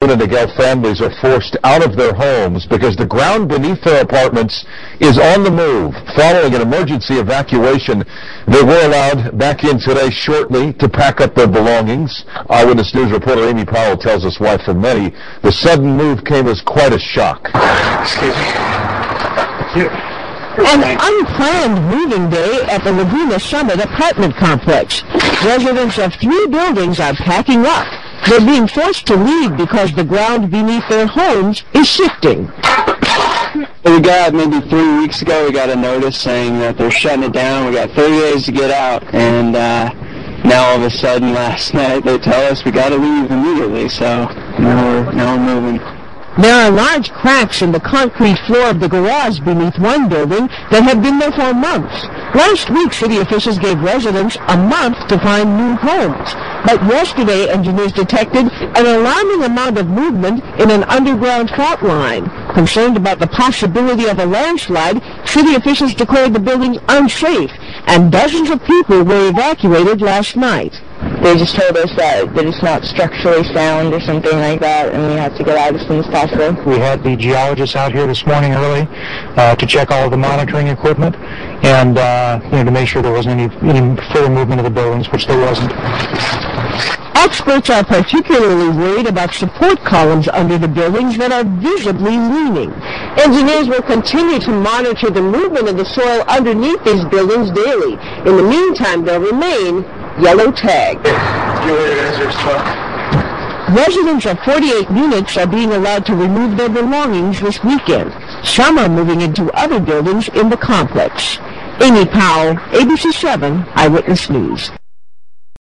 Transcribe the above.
Miguel families are forced out of their homes because the ground beneath their apartments is on the move. Following an emergency evacuation, they were allowed back in today shortly to pack up their belongings. Eyewitness News reporter Amy Powell tells us why for many, the sudden move came as quite a shock. Excuse me. An unplanned moving day at the Laguna Summit apartment complex. Residents of 3 buildings are packing up. They're being forced to leave because the ground beneath their homes is shifting. We got maybe 3 weeks ago, we got a notice saying that they're shutting it down. We got 30 days to get out, and now all of a sudden last night they tell us we got to leave immediately. So now we're moving. There are large cracks in the concrete floor of the garage beneath one building that have been there for months. Last week, city officials gave residents a month to find new homes. But yesterday, engineers detected an alarming amount of movement in an underground fault line. Concerned about the possibility of a landslide, city officials declared the buildings unsafe, and dozens of people were evacuated last night. They just told us that it's not structurally sound or something like that, and we have to get out as soon as possible. We had the geologists out here this morning early to check all of the monitoring equipment and to make sure there wasn't any further movement of the buildings, which there wasn't. Experts are particularly worried about support columns under the buildings that are visibly leaning. Engineers will continue to monitor the movement of the soil underneath these buildings daily. In the meantime, they'll remain yellow tagged. Residents of 48 units are being allowed to remove their belongings this weekend. Some are moving into other buildings in the complex. Amy Powell, ABC 7 Eyewitness News.